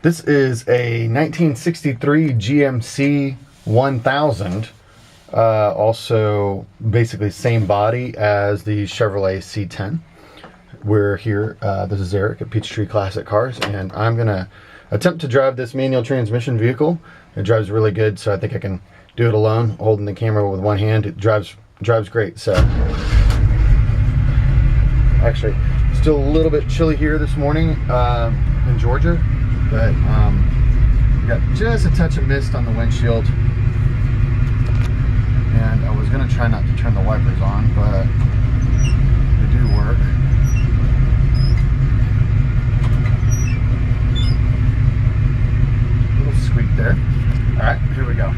This is a 1963 GMC 1000. Also, basically same body as the Chevrolet C10. We're here, this is Eric at Peachtree Classic Cars, and I'm going to attempt to drive this manual transmission vehicle. It drives really good, so I think I can do it alone, holding the camera with one hand. It drives great. So, actually, still a little bit chilly here this morning in Georgia. But we got just a touch of mist on the windshield, and I was going to try not to turn the wipers on, but they do work. A little squeak there. All right, here we go.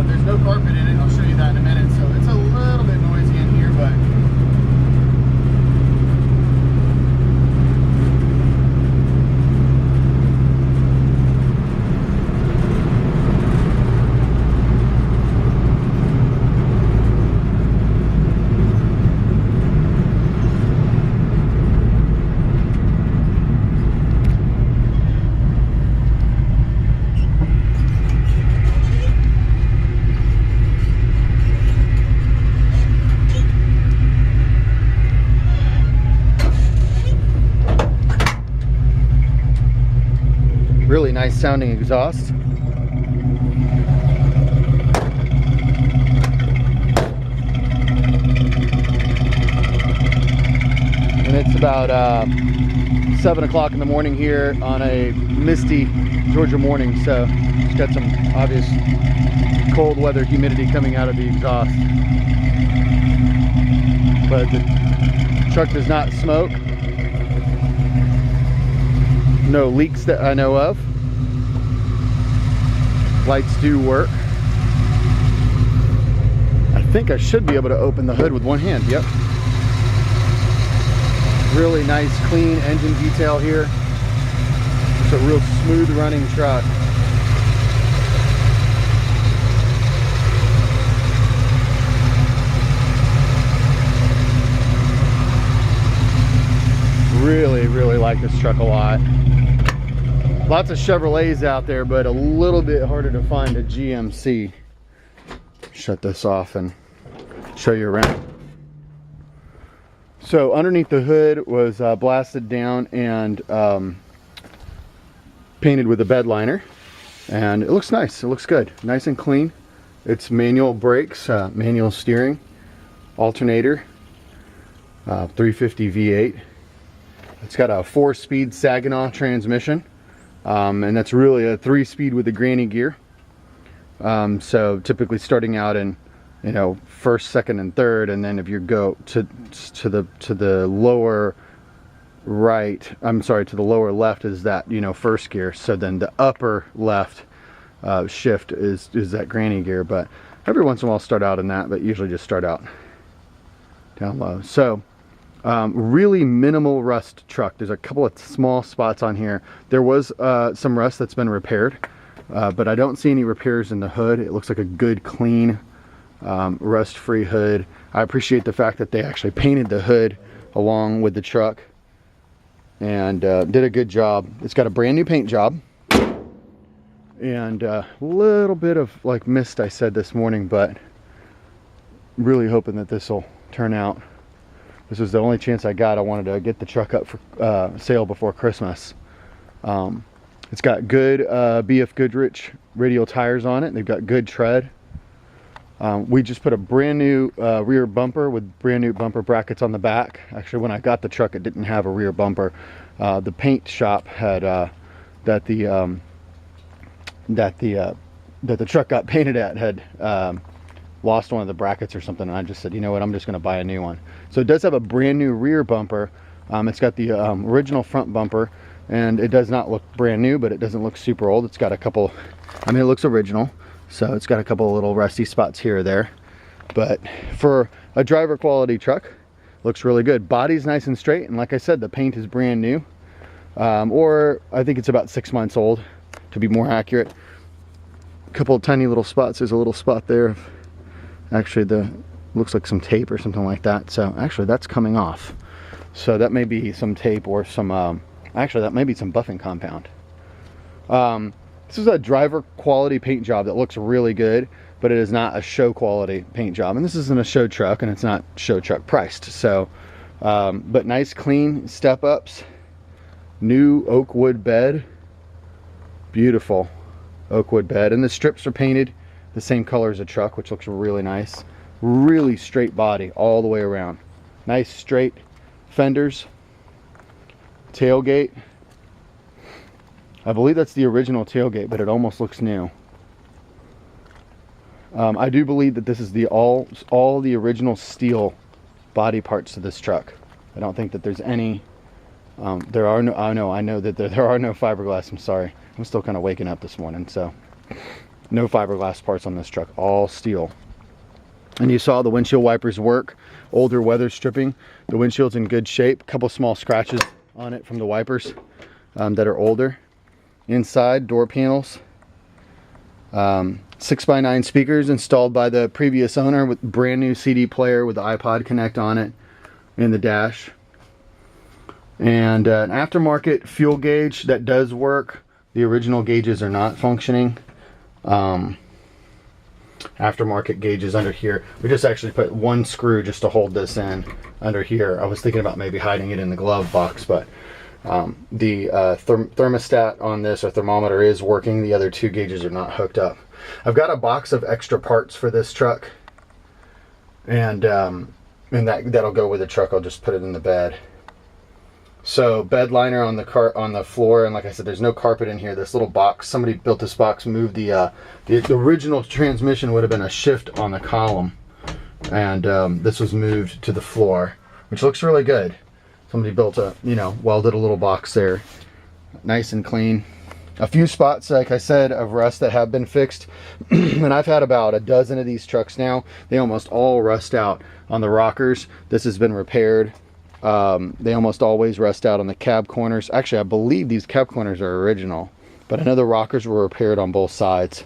There's no carpet in it. I'll show you that in a minute. So it's a little bit noisy in here, but really nice sounding exhaust. And it's about 7 o'clock in the morning here on a misty Georgia morning, so it's got some obvious cold weather humidity coming out of the exhaust. But the truck does not smoke. No leaks that I know of. Lights do work. I think I should be able to open the hood with one hand. Yep. Really nice, clean engine detail here. It's a real smooth running truck. Really like this truck a lot. Lots of Chevrolets out there, but a little bit harder to find a GMC. Shut this off and show you around. So underneath the hood was blasted down and painted with a bed liner, and it looks nice. It looks good, nice and clean. It's manual brakes, manual steering, alternator, 350 V8. It's got a 4-speed Saginaw transmission. And that's really a 3-speed with a granny gear. So typically starting out in, first, second, and third, and then if you go to the lower right, to the lower left is that first gear. So then the upper left shift is that granny gear. But every once in a while start out in that, but usually just start out down low. So. Really minimal rust truck. There's a couple of small spots on here. There was some rust that's been repaired, but I don't see any repairs in the hood. It looks like a good, clean, rust-free hood. I appreciate the fact that they actually painted the hood along with the truck and did a good job. It's got a brand new paint job and a little bit of like mist I said this morning, but really hoping that this will turn out. This was the only chance I got. I wanted to get the truck up for sale before Christmas. It's got good BF Goodrich radial tires on it. They've got good tread. We just put a brand new rear bumper with brand new bumper brackets on the back. Actually, when I got the truck, it didn't have a rear bumper. The paint shop had that the truck got painted at had lost one of the brackets or something, and I just said, you know what, I'm just going to buy a new one. So it does have a brand new rear bumper. It's got the original front bumper, and it does not look brand new, but it doesn't look super old. It's got a couple, I mean, it looks original, so it's got a couple of little rusty spots here or there, but for a driver quality truck, looks really good. Body's nice and straight, and like I said, the paint is brand new, or I think it's about 6 months old to be more accurate. A couple of tiny little spots. There's a little spot there, actually looks like some tape or something like that. So actually that's coming off, so that may be some tape or some actually that may be some buffing compound. This is a driver quality paint job that looks really good, but it is not a show quality paint job, and this isn't a show truck, and it's not show truck priced. So but nice clean step ups, new oak wood bed, beautiful oak wood bed, and the strips are painted the same color as a truck, which looks really nice. Really straight body all the way around. Nice straight fenders. Tailgate. I believe that's the original tailgate, but it almost looks new. I do believe that this is the all the original steel body parts to this truck. I don't think that there's any there are no, I know that there are no fiberglass. I'm sorry, I'm still kind of waking up this morning, so no fiberglass parts on this truck, all steel. And you saw the windshield wipers work, older weather stripping. The windshield's in good shape. A couple small scratches on it from the wipers that are older. Inside, door panels. 6x9 speakers installed by the previous owner with brand new CD player with the iPod Connect on it in the dash. And an aftermarket fuel gauge that does work. The original gauges are not functioning. Aftermarket gauges under here. We just actually put one screw just to hold this in under here. I was thinking about maybe hiding it in the glove box, but the thermostat on this, or thermometer, is working. The other two gauges are not hooked up. I've got a box of extra parts for this truck, and that'll go with the truck. I'll just put it in the bed. So bed liner on the floor, and like I said, there's no carpet in here. This little box, somebody built this box, moved the original transmission would have been a shift on the column, and this was moved to the floor, which looks really good. Somebody built welded a little box there, nice and clean. A few spots, like I said, of rust that have been fixed, and I've had about a dozen of these trucks now. They almost all rust out on the rockers. This has been repaired. They almost always rust out on the cab corners. Actually, I believe these cab corners are original, but I know the rockers were repaired on both sides.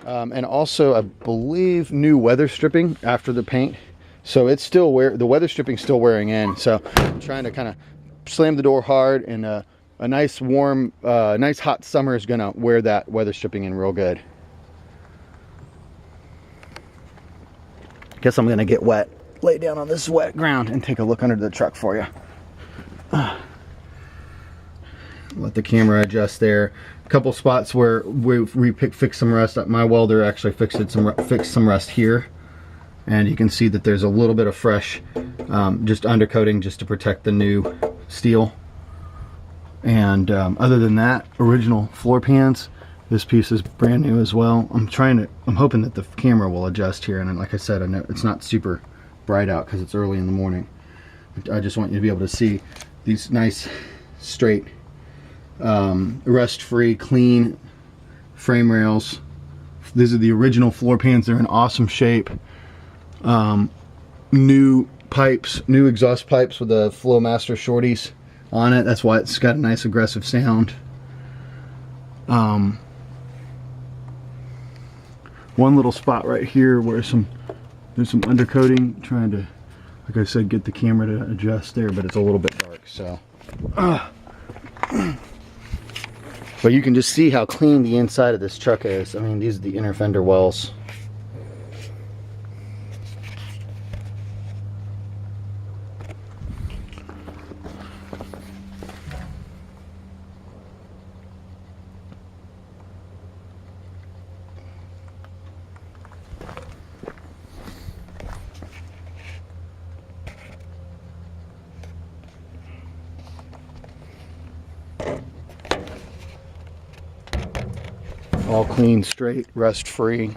And also, I believe, new weather stripping after the paint. So it's still the weather stripping's still wearing in. So I'm trying to kind of slam the door hard, and a nice warm, nice hot summer is gonna wear that weather stripping in real good. Guess I'm gonna get wet, lay down on this wet ground, and take a look under the truck for you. Let the camera adjust there. A couple spots where we fixed some rust. My welder actually fixed some rust here, and you can see that there's a little bit of fresh just undercoating just to protect the new steel. And other than that, original floor pans. This piece is brand new as well. I'm hoping that the camera will adjust here, and like I said, I know it's not super bright out because it's early in the morning. I just want you to be able to see these nice, straight, rust-free, clean frame rails. These are the original floor pans. They're in awesome shape. New pipes, new exhaust pipes with the Flowmaster shorties on it. That's why it's got a nice aggressive sound. One little spot right here where there's some undercoating, trying to, like I said, get the camera to adjust there, but it's a little bit dark, so but you can just see how clean the inside of this truck is. I mean, these are the inner fender wells. All clean, straight, rust-free.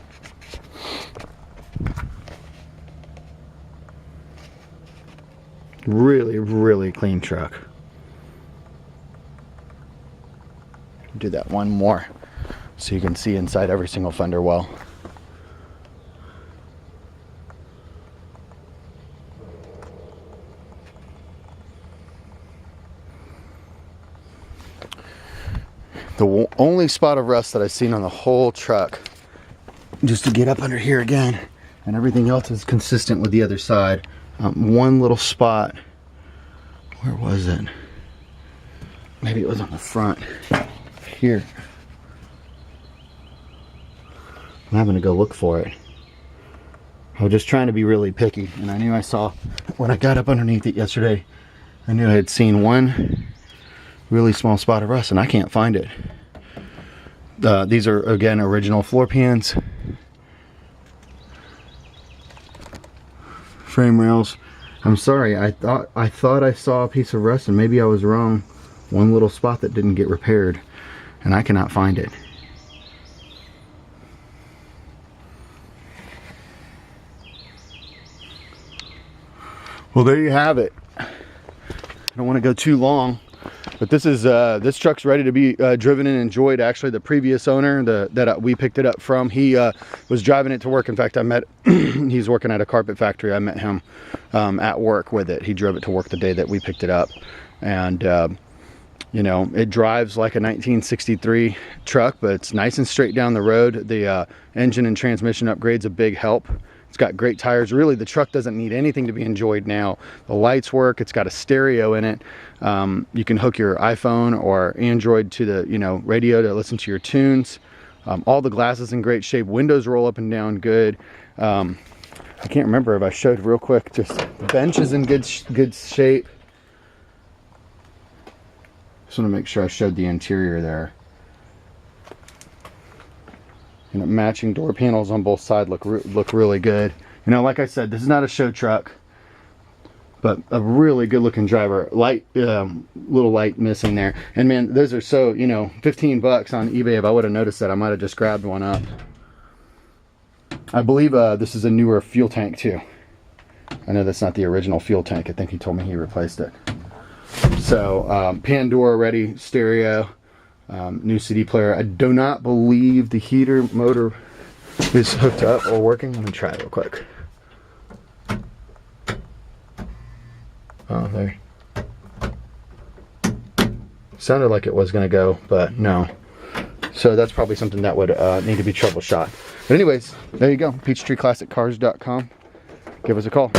Really, really clean truck. Do that one more so you can see inside every single fender well. The only spot of rust that I've seen on the whole truck, just to get up under here again, and everything else is consistent with the other side. One little spot, where was it? Maybe it was on the front here. I'm having to go look for it. I was just trying to be really picky, and I knew I saw, when I got up underneath it yesterday, I knew I had seen one really small spot of rust, and I can't find it. These are, again, original floor pans. Frame rails. I'm sorry, I thought I saw a piece of rust, and maybe I was wrong. One little spot that didn't get repaired, and I cannot find it. Well, there you have it. I don't want to go too long, but this is this truck's ready to be driven and enjoyed. Actually, the previous owner that we picked it up from, he was driving it to work. In fact, I met he's working at a carpet factory. I met him at work with it. He drove it to work the day that we picked it up, and you know, it drives like a 1963 truck, but it's nice and straight down the road. The engine and transmission upgrade's a big help. It's got great tires. Really, the truck doesn't need anything to be enjoyed now. The lights work. It's got a stereo in it. You can hook your iPhone or Android to the, you know, radio to listen to your tunes. All the glass is in great shape. Windows roll up and down good. I can't remember if I showed real quick. Just the bench is in good shape. Just want to make sure I showed the interior there. You know, matching door panels on both sides look really good. You know, like I said, this is not a show truck, but a really good looking driver. Light, little light missing there. And man, those are so, you know, 15 bucks on eBay. If I would have noticed that, I might have just grabbed one up. I believe this is a newer fuel tank too. I know that's not the original fuel tank. I think he told me he replaced it. So Pandora ready, stereo, new CD player. I do not believe the heater motor is hooked up or working. Let me try it real quick. Oh, there. Sounded like it was going to go, but no. So that's probably something that would need to be troubleshot. But anyways, there you go. PeachtreeClassicCars.com. Give us a call.